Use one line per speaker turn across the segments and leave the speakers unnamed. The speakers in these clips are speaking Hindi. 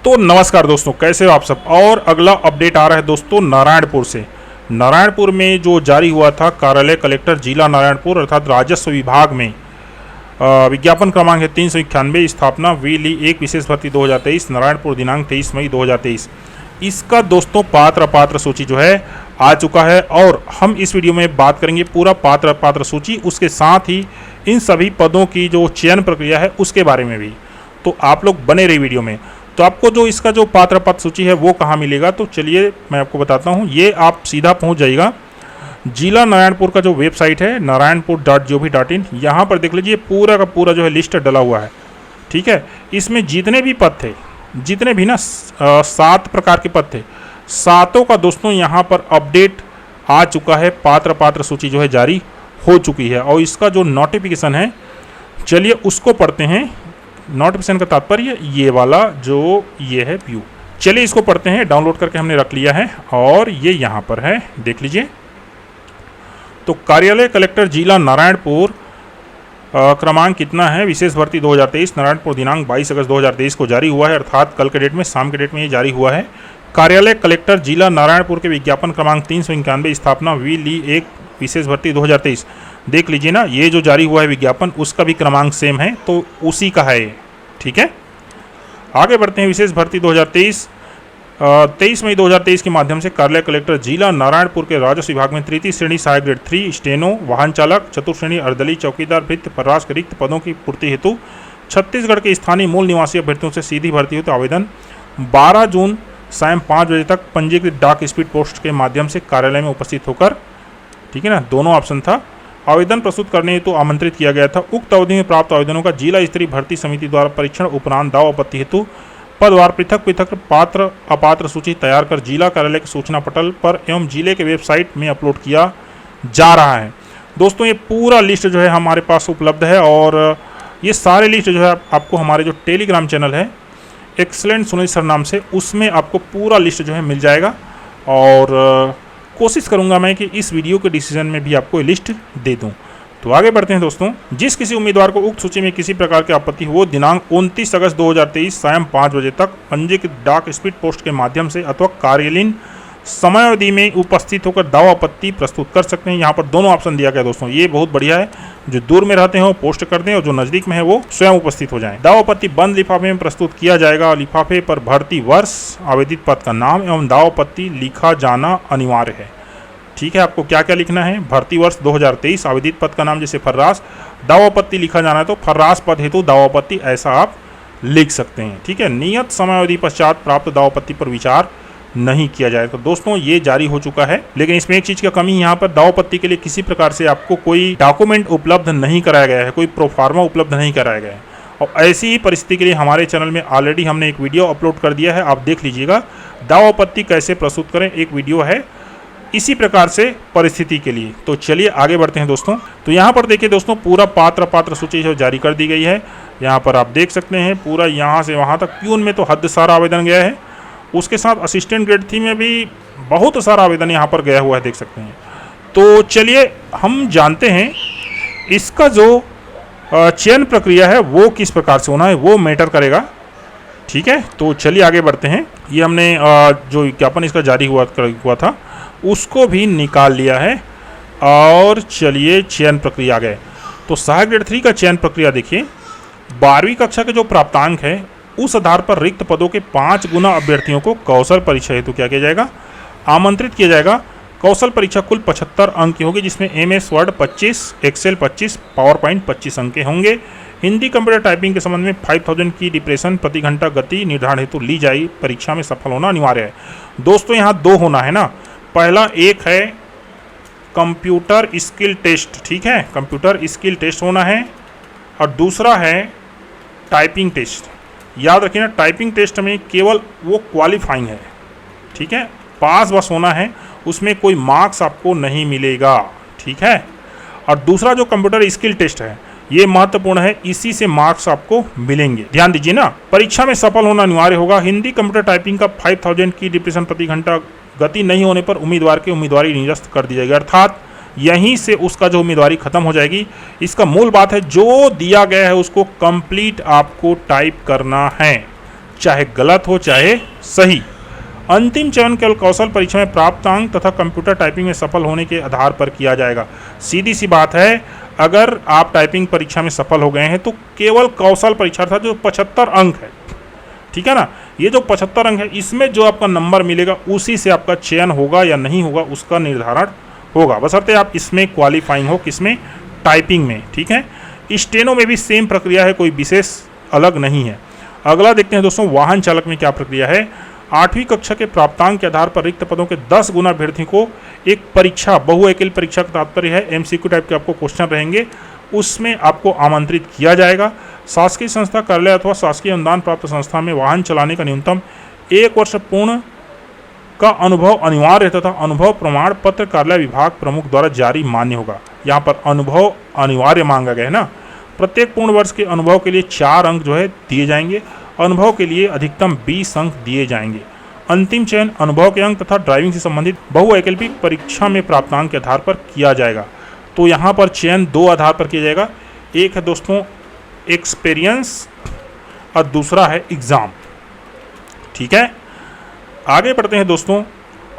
तो नमस्कार दोस्तों, कैसे हो आप सब। और अगला अपडेट आ रहा है दोस्तों नारायणपुर से। नारायणपुर में जो जारी हुआ था कार्यालय कलेक्टर जिला नारायणपुर अर्थात राजस्व विभाग में विज्ञापन क्रमांक है 391 स्थापना वी 1 विशेष भर्ती 2023 नारायणपुर दिनांक 23 मई 2023। इसका दोस्तों पात्र अपात्र सूची जो है आ चुका है और हम इस वीडियो में बात करेंगे पूरा पात्र अपात्र सूची, उसके साथ ही इन सभी पदों की जो चयन प्रक्रिया है उसके बारे में भी। तो आप लोग बने रही वीडियो में। तो आपको जो इसका जो पात्र पद सूची है वो कहाँ मिलेगा, तो चलिए मैं आपको बताता हूँ। ये आप सीधा पहुँच जाइएगा जिला नारायणपुर का जो वेबसाइट है narayanpur.gov.in, यहाँ पर देख लीजिए पूरा का पूरा जो है लिस्ट डला हुआ है। ठीक है, इसमें जितने भी पद थे, जितने भी ना 7 प्रकार के पद थे, सातों का दोस्तों यहाँ पर अपडेट आ चुका है। पात्र सूची जो है जारी हो चुकी है और इसका जो नोटिफिकेशन है, चलिए उसको पढ़ते हैं। नोटिफिकेशन का तात्पर्य ये वाला जो ये है व्यू, चलिए इसको पढ़ते हैं। डाउनलोड करके हमने रख लिया है और ये यहाँ पर है, देख लीजिए। तो कार्यालय कलेक्टर जिला नारायणपुर क्रमांक कितना है, विशेष भर्ती 2023 नारायणपुर दिनांक 22 अगस्त 2023 को जारी हुआ है, अर्थात कल के डेट में, शाम के डेट में ये जारी हुआ है। कार्यालय कलेक्टर जिला नारायणपुर के विज्ञापन क्रमांक 391 स्थापना वी 1 विशेष भर्ती 2023। देख लीजिए ना, ये जो जारी हुआ है विज्ञापन उसका भी क्रमांक सेम है, तो उसी का है ये। ठीक है, आगे बढ़ते हैं। विशेष भर्ती 2023 23 मई 2023 के माध्यम से कार्यालय कलेक्टर जिला नारायणपुर के राजस्व विभाग में तृतीय श्रेणी सहायक ग्रेड 3 स्टेनो वाहन चालक, चतुर्थ श्रेणी अर्दली चौकीदार भृत्य परास के रिक्त पदों की पूर्ति हेतु छत्तीसगढ़ के स्थानीय मूल निवासी अभ्यर्थियों से सीधी भर्ती हेतु आवेदन 12 जून शाम 5 बजे तक पंजीकृत डाक स्पीड पोस्ट के माध्यम से कार्यालय में उपस्थित होकर, ठीक है ना, दोनों ऑप्शन था, आवेदन प्रस्तुत करने हेतु आमंत्रित किया गया था। उक्त अवधि में प्राप्त आवेदनों का जिला स्तरीय भर्ती समिति द्वारा परीक्षण उपरांत दाव आपत्ति हेतु पदवार पृथक पात्र अपात्र सूची तैयार कर जिला कार्यालय के सूचना पटल पर एवं जिले के वेबसाइट में अपलोड किया जा रहा है। दोस्तों ये पूरा लिस्ट जो है हमारे पास उपलब्ध है और ये सारे लिस्ट जो है आपको हमारे जो टेलीग्राम चैनल है एक्सलेंट सुनील सर नाम से, उसमें आपको पूरा लिस्ट जो है मिल जाएगा। और कोशिश करूंगा मैं कि इस वीडियो के डिसीजन में भी आपको ये लिस्ट दे दूं। तो आगे बढ़ते हैं दोस्तों। जिस किसी उम्मीदवार को उक्त सूची में किसी प्रकार की आपत्ति हो, दिनांक 29 अगस्त 2023 शाम 5 बजे तक पंजीकृत डाक स्पीड पोस्ट के माध्यम से अथवा कार्यालयीन समयावधि में उपस्थित होकर दावा आपत्ति प्रस्तुत कर सकते हैं। यहाँ पर दोनों ऑप्शन दिया गया दोस्तों, ये बहुत बढ़िया है। जो दूर में रहते हैं वो पोस्ट कर दें और जो नज़दीक में है वो स्वयं उपस्थित हो जाएं। दावा आपत्ति बंद लिफाफे में प्रस्तुत किया जाएगा। लिफाफे पर भर्ती वर्ष, आवेदित पद का नाम एवं दावा आपत्ति लिखा जाना अनिवार्य है। ठीक है, आपको क्या क्या लिखना है, भर्ती वर्ष 2023, आवेदित पद का नाम जैसे फर्रास, दावा आपत्ति लिखा जाना है तो फर्रास पद हेतु दावा आपत्ति ऐसा आप लिख सकते हैं। ठीक है, नियत समयावधि पश्चात प्राप्त दावा आपत्ति पर विचार नहीं किया जाए। तो दोस्तों ये जारी हो चुका है, लेकिन इसमें एक चीज का कमी, यहाँ पर दावा आपत्ति के लिए किसी प्रकार से आपको कोई डॉक्यूमेंट उपलब्ध नहीं कराया गया है, कोई प्रोफार्मा उपलब्ध नहीं कराया गया है। और ऐसी ही परिस्थिति के लिए हमारे चैनल में ऑलरेडी हमने एक वीडियो अपलोड कर दिया है, आप देख लीजिएगा। दावा आपत्ति कैसे प्रस्तुत करें, एक वीडियो है इसी प्रकार से परिस्थिति के लिए। तो चलिए आगे बढ़ते हैं दोस्तों। तो यहाँ पर देखिए दोस्तों, पूरा पात्र सूची जो जारी कर दी गई है। यहाँ पर आप देख सकते हैं पूरा यहाँ से वहाँ तक। प्यून में तो हद सारा आवेदन गया है, उसके साथ असिस्टेंट ग्रेड 3 में भी बहुत सारा आवेदन यहाँ पर गया हुआ है, देख सकते हैं। तो चलिए हम जानते हैं इसका जो चयन प्रक्रिया है वो किस प्रकार से होना है, वो मैटर करेगा। ठीक है, तो चलिए आगे बढ़ते हैं। ये हमने जो विज्ञापन इसका जारी हुआ था उसको भी निकाल लिया है और चलिए चयन प्रक्रिया आ गए। तो सहायक ग्रेड 3 का चयन प्रक्रिया देखिए, 12वीं कक्षा के जो प्राप्तांक है उस आधार पर रिक्त पदों के 5 गुना अभ्यर्थियों को कौशल परीक्षा हेतु क्या किया जाएगा, आमंत्रित किया जाएगा। कौशल परीक्षा कुल 75 अंक की होगी, जिसमें MS Word 25, Excel 25, PowerPoint 25 अंक के होंगे। हिंदी कंप्यूटर टाइपिंग के संबंध में 5000 की डिप्रेशन प्रति घंटा गति निर्धारण हेतु ली जाए। परीक्षा में सफल होना अनिवार्य है। दोस्तों यहाँ 2 होना है ना, पहला एक है कंप्यूटर स्किल टेस्ट, ठीक है, कंप्यूटर स्किल टेस्ट होना है, और दूसरा है टाइपिंग टेस्ट। याद रखिए ना, टाइपिंग टेस्ट में केवल वो क्वालिफाइंग है, ठीक है, पास बस होना है, उसमें कोई मार्क्स आपको नहीं मिलेगा। ठीक है, और दूसरा जो कंप्यूटर स्किल टेस्ट है ये महत्वपूर्ण है, इसी से मार्क्स आपको मिलेंगे। ध्यान दीजिए ना, परीक्षा में सफल होना अनिवार्य होगा। हिंदी कंप्यूटर टाइपिंग का 5000 की डिप्रेशन प्रति घंटा गति नहीं होने पर उम्मीदवार की उम्मीदवारी निरस्त कर दी जाएगी, अर्थात यहीं से उसका जो उम्मीदवारी खत्म हो जाएगी। इसका मूल बात है जो दिया गया है उसको कंप्लीट आपको टाइप करना है। चाहे गलत हो चाहे सही। अंतिम चयन केवल कौशल परीक्षा में प्राप्त अंक तथा कंप्यूटर टाइपिंग में सफल होने के आधार पर किया जाएगा। सीधी सी बात है, अगर आप टाइपिंग परीक्षा में सफल हो गए हैं तो केवल कौशल परीक्षा था जो 75 अंक है, ठीक है ना, ये जो 75 अंक है इसमें जो आपका नंबर मिलेगा उसी से आपका चयन होगा या नहीं होगा उसका निर्धारण होगा, बशर्ते आप इसमें क्वालिफाइंग हो, किसमें, टाइपिंग में, ठीक है। स्टेनो में भी सेम प्रक्रिया है, कोई विशेष अलग नहीं है। अगला देखते हैं दोस्तों, वाहन चालक में क्या प्रक्रिया है। 8वीं कक्षा के प्राप्तांक के आधार पर रिक्त पदों के 10 गुना अभ्यर्थी को एक परीक्षा, बहुएकिल परीक्षा का तात्पर्य है एमसीक्यू टाइप के आपको क्वेश्चन रहेंगे, उसमें आपको आमंत्रित किया जाएगा। शासकीय संस्था, कार्यालय अथवा शासकीय अनुदान प्राप्त संस्था में वाहन चलाने का न्यूनतम 1 वर्ष पूर्ण का अनुभव अनिवार्य तथा अनुभव प्रमाण पत्र कार्यालय विभाग प्रमुख द्वारा जारी मान्य होगा। यहाँ पर अनुभव अनिवार्य मांगा गया है ना। प्रत्येक पूर्ण वर्ष के अनुभव के लिए 4 अंक जो है दिए जाएंगे। अनुभव के लिए अधिकतम 20 अंक दिए जाएंगे। अंतिम चयन अनुभव के अंक तथा ड्राइविंग से संबंधित बहुवैकल्पिक परीक्षा में प्राप्तांक के आधार पर किया जाएगा। तो यहाँ पर चयन 2 आधार पर किया जाएगा, एक है दोस्तों एक्सपीरियंस और दूसरा है एग्ज़ाम, ठीक है। आगे बढ़ते हैं दोस्तों,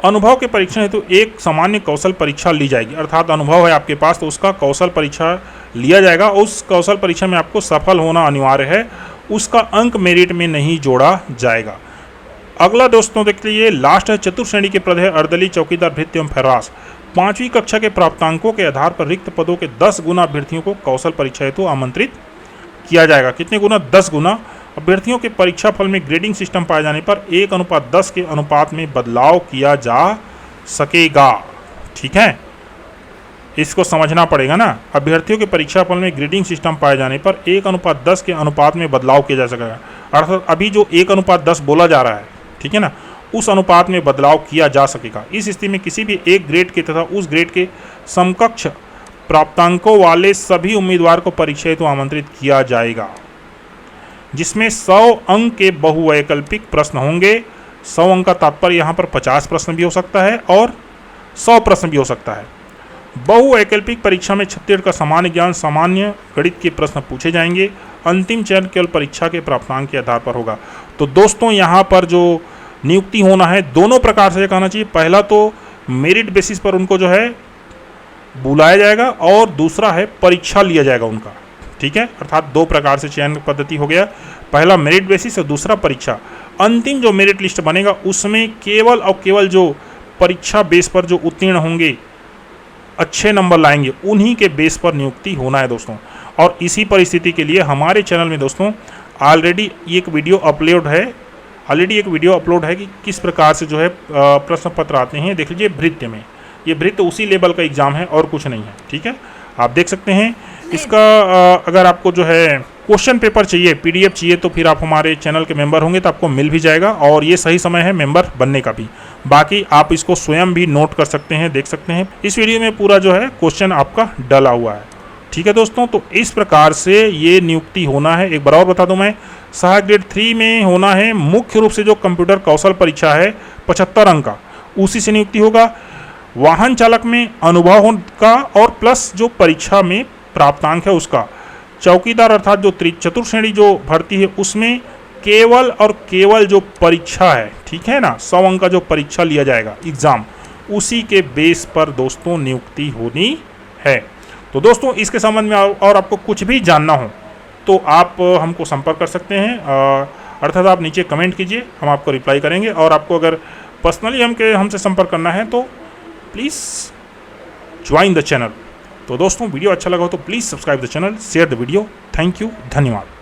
अनुभव के परीक्षण हेतु एक सामान्य कौशल परीक्षा ली जाएगी, अर्थात अनुभव है आपके पास तो उसका कौशल परीक्षा लिया जाएगा। उस कौशल परीक्षा में आपको सफल होना अनिवार्य है, उसका अंक मेरिट में नहीं जोड़ा जाएगा। अगला दोस्तों देख लीजिए, लास्ट है चतुर्थ श्रेणी के पद है अर्दली, चौकीदार, भृत्य एवं फर्रास। 5वीं कक्षा के प्राप्तांकों के आधार पर रिक्त पदों के 10 गुना अभ्यर्थियों को कौशल परीक्षा हेतु आमंत्रित किया जाएगा। कितने गुना? 10 गुना। अभ्यर्थियों के परीक्षा फल में ग्रेडिंग सिस्टम पाए जाने पर 1:10 के अनुपात में बदलाव किया जा सकेगा, ठीक है, इसको समझना पड़ेगा ना। अभ्यर्थियों के परीक्षा फल में ग्रेडिंग सिस्टम पाए जाने पर 1:10 के अनुपात में बदलाव किया जा सकेगा, अर्थात अभी जो 1:10 बोला जा रहा है, ठीक है ना, उस अनुपात में बदलाव किया जा सकेगा। इस स्थिति में किसी भी एक ग्रेड के तथा उस ग्रेड के समकक्ष प्राप्तांकों वाले सभी उम्मीदवार को परीक्षा हेतु आमंत्रित किया जाएगा, जिसमें 100 अंक के बहुवैकल्पिक प्रश्न होंगे। 100 अंक का तात्पर्य यहाँ पर 50 प्रश्न भी हो सकता है और 100 प्रश्न भी हो सकता है। बहुवैकल्पिक परीक्षा में छत्तीसगढ़ का सामान्य ज्ञान, सामान्य गणित के प्रश्न पूछे जाएंगे। अंतिम चयन केवल परीक्षा के प्राप्तांक के आधार पर होगा। तो दोस्तों यहाँ पर जो नियुक्ति होना है दोनों प्रकार से कहना चाहिए, पहला तो मेरिट बेसिस पर उनको जो है बुलाया जाएगा और दूसरा है परीक्षा लिया जाएगा उनका, ठीक है, अर्थात 2 प्रकार से चयन पद्धति हो गया, पहला मेरिट बेसिस और दूसरा परीक्षा। अंतिम जो मेरिट लिस्ट बनेगा उसमें केवल और केवल जो परीक्षा बेस पर जो उत्तीर्ण होंगे, अच्छे नंबर लाएंगे, उन्हीं के बेस पर नियुक्ति होना है दोस्तों। और इसी परिस्थिति के लिए हमारे चैनल में दोस्तों ऑलरेडी एक वीडियो अपलोड है कि किस प्रकार से जो है प्रश्न पत्र आते हैं। देख लीजिए भृत्य में, ये भृत्य उसी लेवल का एग्जाम है और कुछ नहीं है, ठीक है, आप देख सकते हैं। इसका अगर आपको जो है क्वेश्चन पेपर चाहिए, PDF चाहिए, तो फिर आप हमारे चैनल के मेंबर होंगे तो आपको मिल भी जाएगा और ये सही समय है मेंबर बनने का भी। बाकी आप इसको स्वयं भी नोट कर सकते हैं, देख सकते हैं। इस वीडियो में पूरा जो है क्वेश्चन आपका डला हुआ है, ठीक है दोस्तों। तो इस प्रकार से ये नियुक्ति होना है। एक बार और बता दूं मैं, सहायक ग्रेड 3 में होना है मुख्य रूप से जो कंप्यूटर कौशल परीक्षा है 75 अंक का, उसी से नियुक्ति होगा। वाहन चालक में अनुभव का और प्लस जो परीक्षा में प्राप्तांक है उसका। चौकीदार अर्थात जो चतुर्थ श्रेणी जो भर्ती है उसमें केवल और केवल जो परीक्षा है, ठीक है ना, 100 अंक का जो परीक्षा लिया जाएगा एग्जाम, उसी के बेस पर दोस्तों नियुक्ति होनी है। तो दोस्तों इसके संबंध में और आपको कुछ भी जानना हो तो आप हमको संपर्क कर सकते हैं, अर्थात आप नीचे कमेंट कीजिए, हम आपको रिप्लाई करेंगे। और आपको अगर पर्सनली हमसे संपर्क करना है तो प्लीज़ ज्वाइन द चैनल। तो दोस्तों वीडियो अच्छा लगा हो तो please subscribe the channel, share the video. Thank you, धन्यवाद।